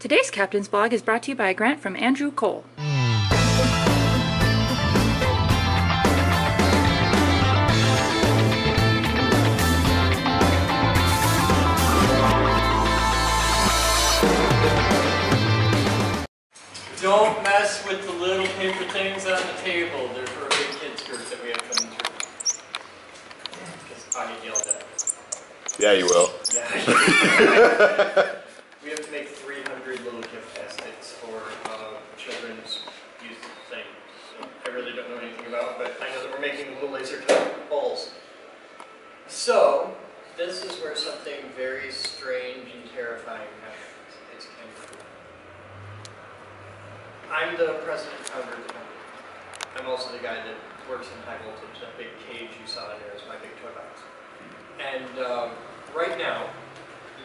Today's Captain's Blog is brought to you by a grant from Andrew Cole. Don't mess with the little paper things on the table. They're for a big kids group that we have coming through. Because I get yelled at. Yeah, you will. Yeah. We have to make 300 little gift baskets for children's youth things. So I really don't know anything about, but I know that we're making little laser cut balls. So this is where something very strange and terrifying happens. It's kind of cool. I'm the president and founder of the company. I'm also the guy that works in high voltage. That big cage you saw in there is my big toy box. And right now,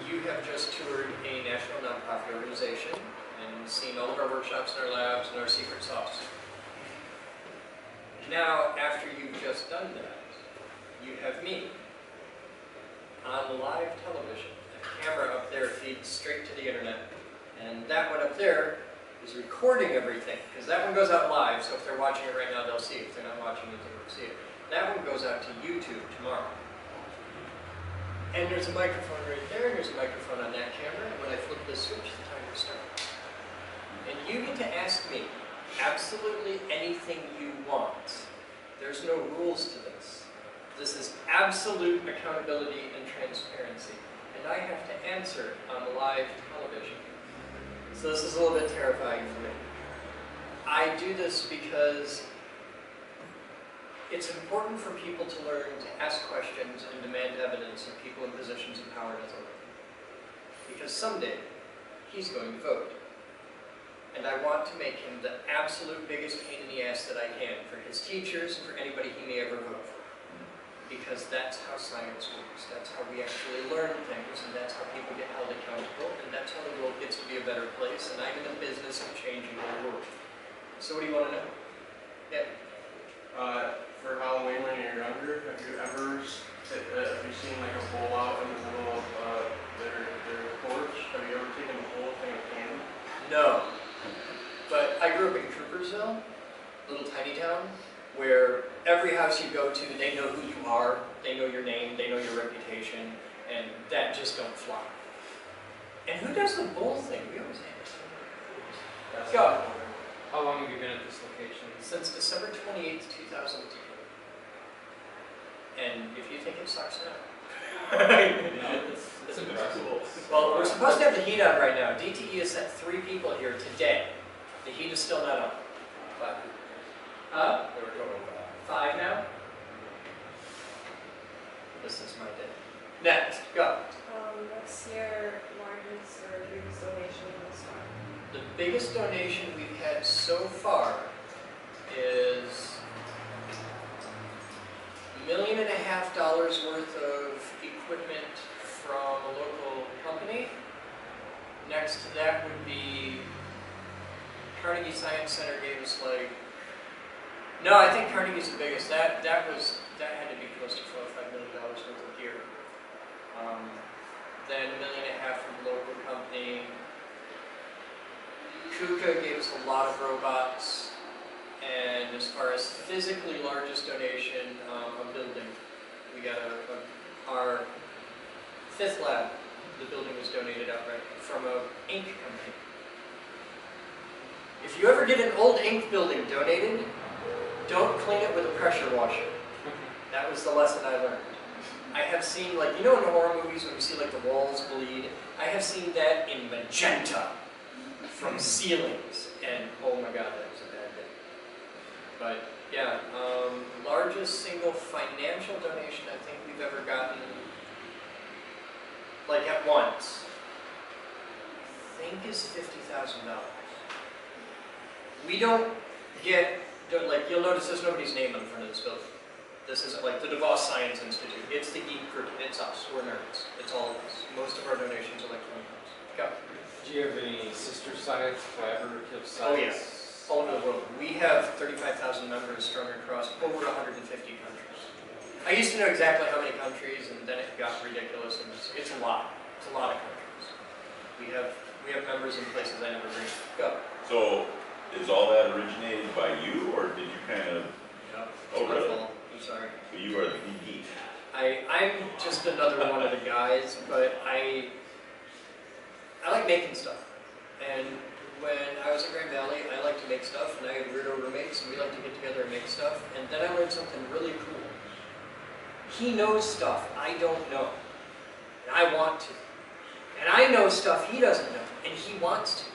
you have just toured a national nonprofit organization and seen all of our workshops and our labs and our secret sauce. Now, after you've just done that, you have me on live television. A camera up there feeds straight to the internet, and that one up there is recording everything, because that one goes out live, so if they're watching it right now, they'll see it. If they're not watching it, they won't see it. That one goes out to YouTube tomorrow. And there's a microphone right there, and there's a microphone on that camera, and when I flip this switch, the timer starts. And you get to ask me absolutely anything you want. There's no rules to this. This is absolute accountability and transparency. And I have to answer on live television. So this is a little bit terrifying for me. I do this because it's important for people to learn to ask questions and demand evidence of people in positions of power and authority. Because someday, he's going to vote. And I want to make him the absolute biggest pain in the ass that I can for his teachers and for anybody he may ever vote for. Because that's how science works. That's how we actually learn things, and that's how people get held accountable, and that's how the world gets to be a better place, and I'm in the business of changing the world. So what do you want to know? Yeah. For Halloween when you're younger, have you seen like a bowl out in the middle of their porch? Have you ever taken the whole thing of candy? No. But I grew up in Coopersville, little tiny town, where every house you go to, they know who you are, they know your name, they know your reputation, and that just don't fly. And who does the bowl thing? We always have it. Go. How long have you been at this location? Since December 28th, 2010. And if you think it sucks now. No, it's impressive. Well, we're supposed to have the heat on right now. DTE has sent 3 people here today. The heat is still not on. 5. Huh? 5 now? This is my day. Next, go. What's your largest or biggest donation thus far? The biggest donation we've had so far is $1.5 million worth of equipment from a local company. Next to that would be Carnegie Science Center gave us like, no, I think Carnegie's the biggest. That had to be close to $4 or $5 million worth of gear. Then $1.5 million from a local company. KUKA gave us a lot of robots, and as far as physically largest donation, a building. We got our 5th lab, the building was donated outright from an ink company. If you ever get an old ink building donated, don't clean it with a pressure washer. That was the lesson I learned. I have seen, like, you know in horror movies when you see like the walls bleed? I have seen that in magenta from ceilings, and oh my god, that was a bad day. But yeah, largest single financial donation I think we've ever gotten, like at once, I think is $50,000. We don't get, like, you'll notice there's nobody's name on the front of this building. This isn't like the DeVos Science Institute. It's the geek group. It's us. We're nerds. It's all of us. Most of our donations are like $20. Go. Do you have any sister sites, collaborative sites? Oh yes, all over the world. We have 35,000 members strung across over 150 countries. I used to know exactly how many countries, and then it got ridiculous, and it's a lot. It's a lot of countries. We have We have members in places I never been. Go. So, is all that originated by you, or did you kind of, Yep. Oh, really? I'm sorry. so you are the geek? I'm just another one of the guys, but I like making stuff. And when I was at Grand Valley, I liked to make stuff, and I had weirdo roommates, and we liked to get together and make stuff. And then I learned something really cool. He knows stuff I don't know, and I want to. And I know stuff he doesn't know, and he wants to.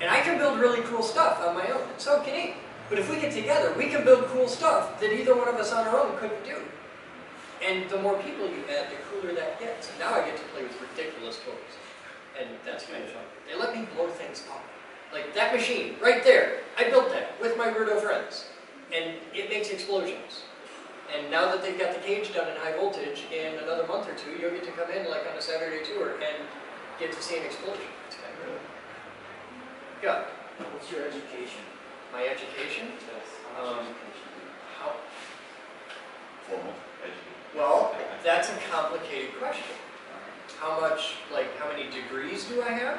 And I can build really cool stuff on my own, and so can he. But if we get together, we can build cool stuff that either one of us on our own couldn't do. And the more people you add, the cooler that gets. And now I get to play with ridiculous toys. And that's kind of fun. They let me blow things up. Like that machine, right there. I built that with my weirdo friends. And it makes explosions. And now that they've got the cage done in high voltage, in another month or two, you'll get to come in like on a Saturday tour and get to see an explosion. It's kind of cool. Yeah. What's your education? My education? Yes. How much education? How? Formal education? Well, that's a complicated question. How much, like, how many degrees do I have?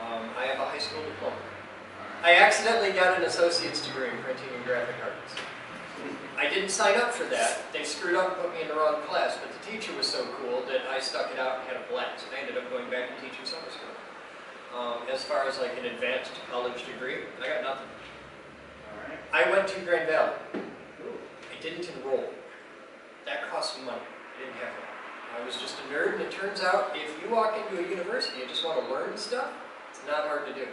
I have a high school diploma. I accidentally got an associate's degree in printing and graphic arts. I didn't sign up for that. They screwed up and put me in the wrong class, but the teacher was so cool that I stuck it out and had a blast. And I ended up going back and teaching summer school. As far as like an advanced college degree, I got nothing. Alright. I went to Grand Valley. I didn't enroll. That cost me money. I didn't have it. I was just a nerd, and it turns out if you walk into a university and just want to learn stuff, it's not hard to do.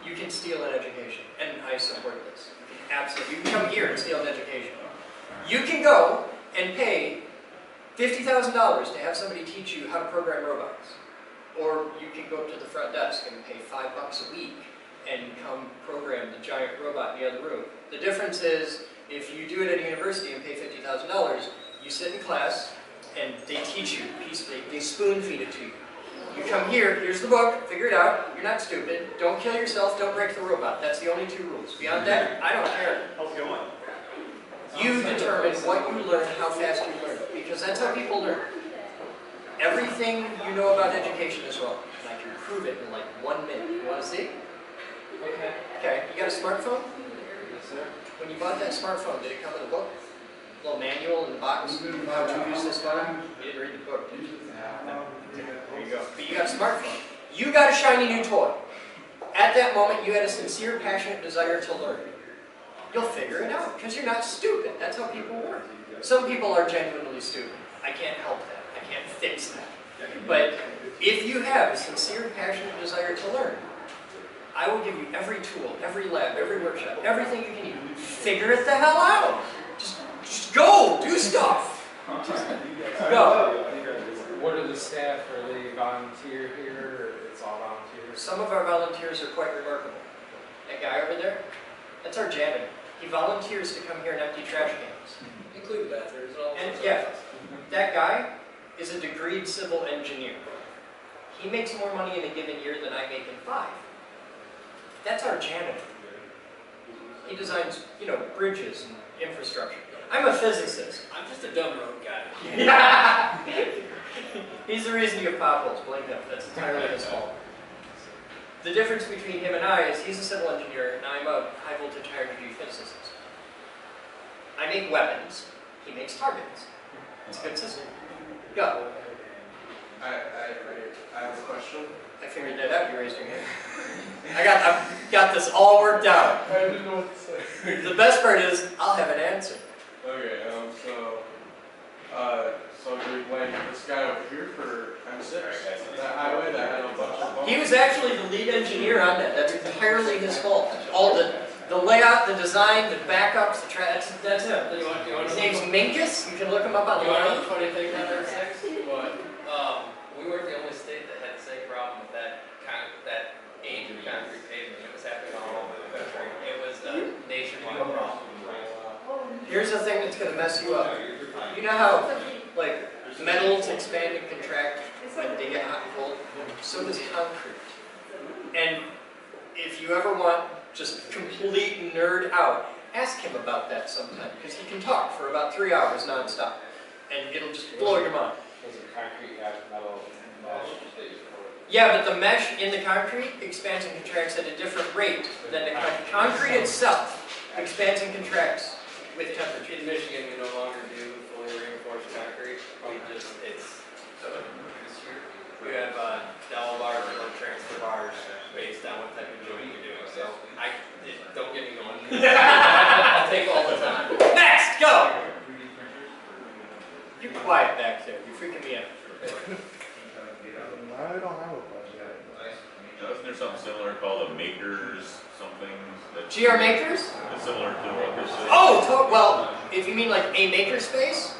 You can steal an education, and I support this. Absolutely. You can come here and steal an education. You can go and pay $50,000 to have somebody teach you how to program robots. Or you can go up to the front desk and pay $5 a week and come program the giant robot in the other room. The difference is, if you do it at a university and pay $50,000, you sit in class and they teach you peacefully. They spoon feed it to you. You come here, here's the book, figure it out. You're not stupid. Don't kill yourself, don't break the robot. That's the only 2 rules. Beyond that, I don't care. How's it going? You determine what you learn, how fast you learn, because that's how people learn. Everything you know about education is wrong, and I can prove it in like 1 minute. You want to see? Okay. Okay, you got a smartphone? Yes, sir. When you bought that smartphone, did it come with a book? A little manual in the box? How to use this phone? You didn't read the book, did you? No. There you go. But you got a smartphone. You got a shiny new toy. At that moment, you had a sincere, passionate desire to learn. You'll figure it out, because you're not stupid. That's how people work. Some people are genuinely stupid. I can't help that. I can't fix that. But if you have a sincere, passionate desire to learn, I will give you every tool, every lab, every workshop, everything you can need. Figure it the hell out. Just go, do stuff. Go. What are the staff? Are they volunteer here, or it's all volunteers? Some of our volunteers are quite remarkable. That guy over there, that's our janitor. He volunteers to come here and empty trash cans. Include bathrooms and all And that. yeah, that guy is a degreed civil engineer. He makes more money in a given year than I make in 5. That's our janitor. He designs, bridges and infrastructure. I'm a physicist. I'm just a dumb road guy. Yeah. He's the reason you have potholes. Blame him. That's entirely his fault. The difference between him and I is he's a civil engineer and I'm a high voltage, high energy physicist. I make weapons. He makes targets. It's a good system. Go. I have a question. I figured that out. You raised your hand. I've got this all worked out. I didn't know what to say. The best part is I'll have an answer. Okay, so you're like this guy over here for M6, that highway that had a bunch of bumps. He was actually the lead engineer on that. That's entirely his fault. All the layout, the design, the backups, that's him. You want His name's Minkus. You can look him up You want to know online. the funny thing about M6? What? We weren't the only state that had the same problem with that age of concrete pavement. It was happening all over the country. It was a nationwide problem. Here's the thing that's going to mess you up. You know how, like, metals expand and contract when they get hot and cold? So does concrete. And if you ever want just complete nerd out, ask him about that sometime, because he can talk for about 3 hours nonstop, and it'll just blow your mind. Was it concrete, metal, mesh? Yeah, but the mesh in the concrete expands and contracts at a different rate than the concrete itself expands and contracts with temperature. In Michigan, we no longer do fully reinforced concrete. We have dowel bars or transfer bars based on what type of joint you're doing. So don't get me going. I'll take all the time. Next, go! You're quiet back there. You're freaking me out. I don't have a question. Isn't there something similar called a makers something? That GR makers? It's similar to what this is? Oh, well, if you mean like a makerspace,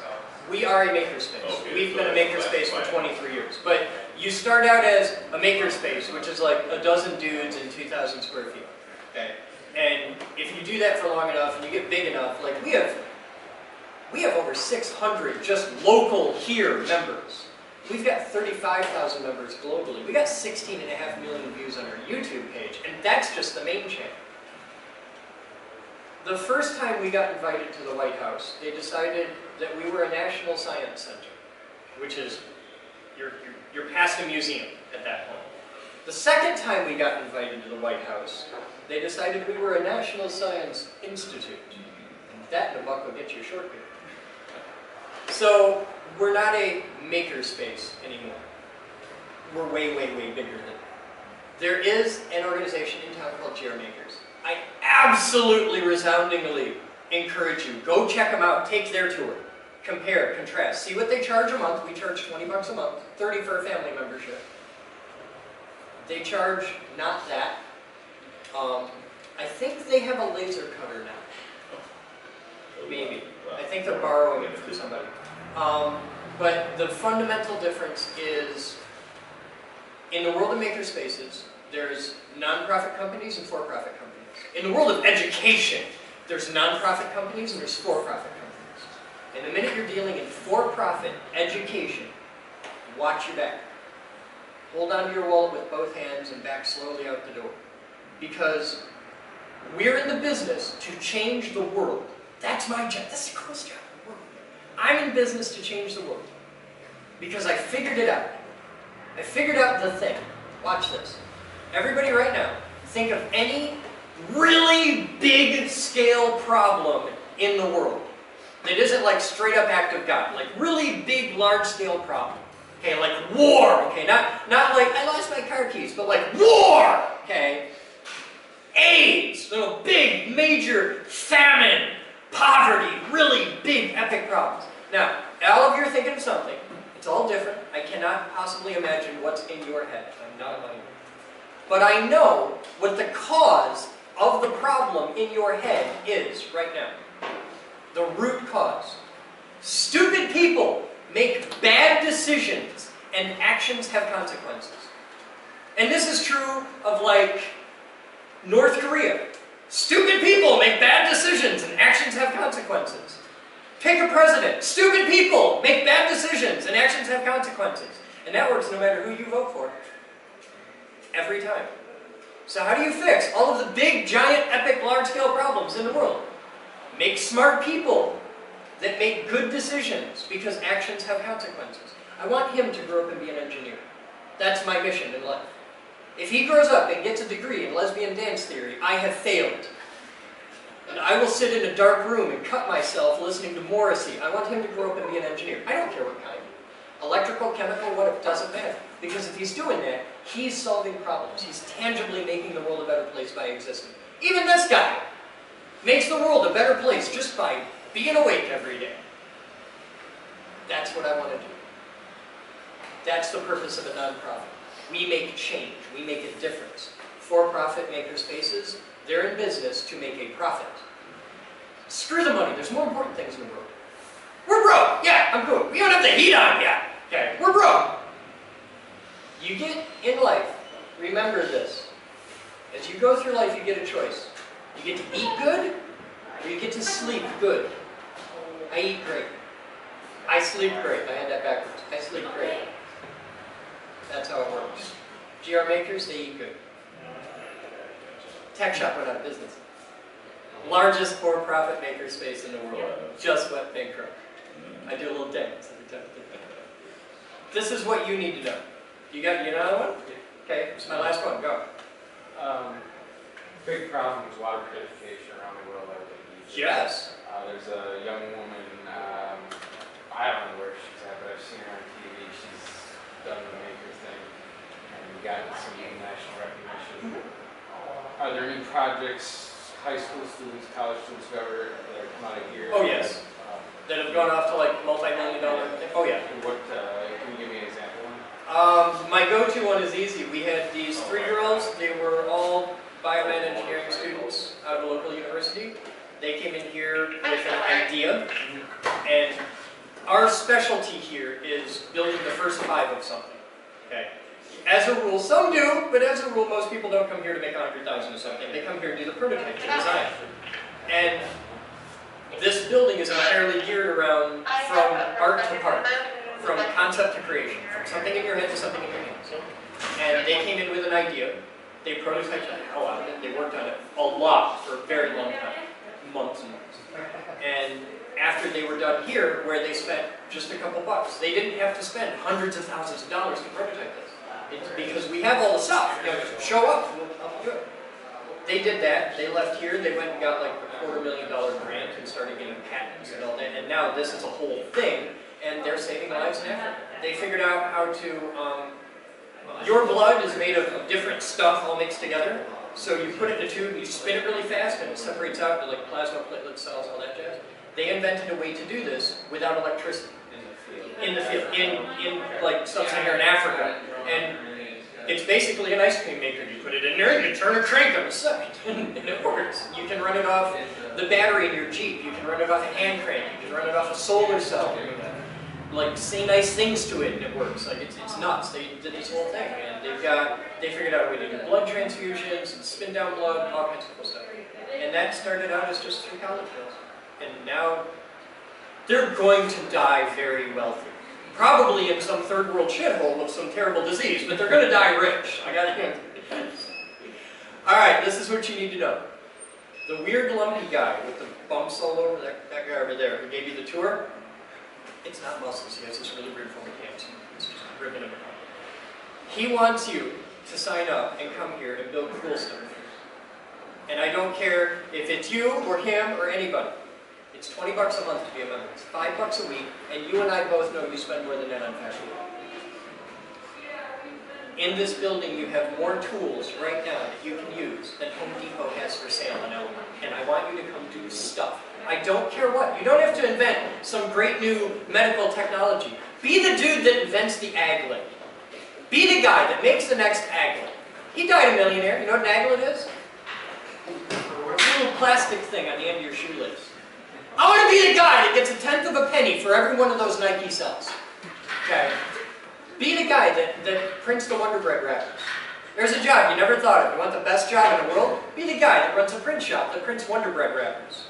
we are a makerspace. Okay, We've so been a makerspace for that's 23 years. But you start out as a makerspace, which is like a dozen dudes in 2,000 square feet. Okay? And if you do that for long enough and you get big enough, like we have over 600 just local here members. We've got 35,000 members globally. We got 16.5 million views on our YouTube page, and that's just the main channel. The first time we got invited to the White House, they decided that we were a national science center, which is, you're past a museum at that point. The second time we got invited to the White House, they decided we were a national science institute. And that in a buck will get you a short period. So, we're not a makerspace anymore. We're way, way, way bigger than that. There is an organization in town called GR Makers. I absolutely resoundingly encourage you. Go check them out. Take their tour. Compare, contrast. See what they charge a month. We charge 20 bucks a month. 30 for a family membership. They charge not that. I think they have a laser cutter now. Maybe. I think they're borrowing it from somebody. But the fundamental difference is, in the world of makerspaces, there's non-profit companies and for-profit companies. In the world of education, there's non-profit companies and there's for-profit companies. And the minute you're dealing in for-profit education, watch your back. Hold onto your wallet with both hands and back slowly out the door. Because we're in the business to change the world. That's my job. That's the coolest job in the world. I'm in business to change the world. Because I figured it out. I figured out the thing. Watch this. Everybody right now, think of any really big scale problem in the world that isn't like straight up act of God. Like really big, large scale problem. Okay, like war. Okay, not like I lost my car keys, but like war. Okay. AIDS. Little big, major famine. Poverty, really big, epic problems. Now, all of you are thinking of something. It's all different. I cannot possibly imagine what's in your head. I'm not a money man. But I know what the cause of the problem in your head is right now. The root cause. Stupid people make bad decisions and actions have consequences. And this is true of like North Korea. Stupid people make bad decisions and actions have consequences. Pick a president. Stupid people make bad decisions and actions have consequences. And that works no matter who you vote for. Every time. So how do you fix all of the big, giant, epic, large-scale problems in the world? Make smart people that make good decisions because actions have consequences. I want him to grow up and be an engineer. That's my mission in life. If he grows up and gets a degree in lesbian dance theory, I have failed. And I will sit in a dark room and cut myself listening to Morrissey. I want him to grow up and be an engineer. I don't care what kind. Electrical, chemical, what, it doesn't matter. Because if he's doing that, he's solving problems. He's tangibly making the world a better place by existing. Even this guy makes the world a better place just by being awake every day. That's what I want to do. That's the purpose of a nonprofit. We make change. We make a difference. For-profit makerspaces, they're in business to make a profit. Screw the money. There's more important things in the world. We're broke. Yeah, I'm good. We don't have the heat on yet. Okay, we're broke. You get in life, remember this. As you go through life, you get a choice. You get to eat good, or you get to sleep good. I eat great. I sleep great. I had that backwards. I sleep great. That's how it works. GR makers, they eat good. Tech Shop went out of business. Largest for-profit makerspace in the world. Just went bankrupt. I do a little dance every time I think about it. This is what you need to know. You got another one? Okay, it's my last one, go. Big problem is water purification around the world. I think. Yes. There's a young woman, I don't know where she's at, but I've seen her on TV. She's done the maker thing and gotten some national recognition. Are there any projects, high school students, college students, whoever, that come out of here? Oh, yes. That have gone off to like multi-million-dollar. Oh yeah. What can you give me an example? My go-to one is easy. We had these 3-year-olds. They were all biomed engineering students out of a local university. They came in here with an idea, and our specialty here is building the first 5 of something. Okay. As a rule, some do, but as a rule, most people don't come here to make 100,000 of something. They come here to do the prototype, the design. And this building is entirely geared around from art to part, from concept to creation, from something in your head to something in your hands. And they came in with an idea. They prototyped the hell out of it. They worked on it a lot for a very long time, months and months. And after they were done here, where they spent just a couple bucks, they didn't have to spend hundreds of thousands of dollars to prototype this. It's because we have all the stuff. You know, just show up, we'll help you do it. They did that. They left here. They went and got like a $250,000 grant and started getting patents and all that. And now this is a whole thing, and they're saving lives in Africa. They figured out how to. Your blood is made of different stuff all mixed together. So you put it in a tube, you spin it really fast, and it separates out to like plasma, platelet cells, all that jazz. They invented a way to do this without electricity. In the field, in like sub-Saharan Africa, and it's basically an ice cream maker. You put it in there, and you turn a crank on a second, and it works. You can run it off the battery in your Jeep. You can run it off a hand crank. You can run it off a solar cell. Like say nice things to it, and it works. Like it's nuts. They did this whole thing, and they figured out a way to do blood transfusions and spin down blood, all kinds of cool stuff. And that started out as just 3 college girls, and now they're going to die very wealthy. Probably in some third world shithole with some terrible disease, but they're going to die rich. I got it. All right, this is what you need to know. The weird lumpy guy with the bumps all over, that guy over there who gave you the tour, it's not muscles. He has this really weird form of hands. It's just ripping him apart. He wants you to sign up and come here and build cool stuff. And I don't care if it's you or him or anybody. It's $20 a month to be a member. It's $5 a week, and you and I both know you spend more than that on fashion. In this building, you have more tools right now that you can use than Home Depot has for sale in Elmore. And I want you to come do stuff. I don't care what. You don't have to invent some great new medical technology. Be the dude that invents the aglet. Be the guy that makes the next aglet. He died a millionaire. You know what an aglet is? A little plastic thing on the end of your shoelace. I want to be the guy that gets 1/10 of a penny for every one of those Nike sells. Okay? Be the guy that prints the Wonder Bread wrappers. There's a job you never thought of. You want the best job in the world? Be the guy that runs a print shop that prints Wonder Bread wrappers.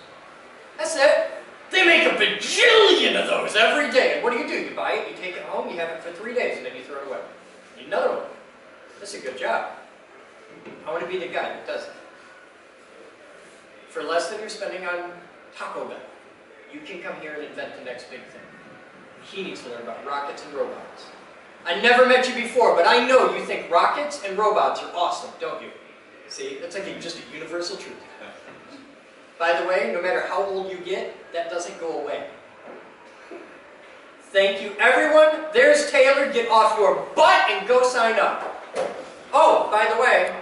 That's it. They make a bajillion of those every day. And what do? You buy it, you take it home, you have it for 3 days, and then you throw it away. You need another one. That's a good job. I want to be the guy that does it. For less than you're spending on Taco Bell, you can come here and invent the next big thing. He needs to learn about rockets and robots. I never met you before, but I know you think rockets and robots are awesome, don't you? See, that's like just a universal truth. By the way, no matter how old you get, that doesn't go away. Thank you, everyone. There's Taylor. Get off your butt and go sign up. Oh, by the way,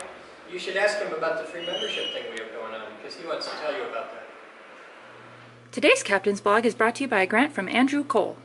you should ask him about the free membership thing we have going on, because he wants to tell you about that. Today's Captain's Blog is brought to you by a grant from Andrew Cole.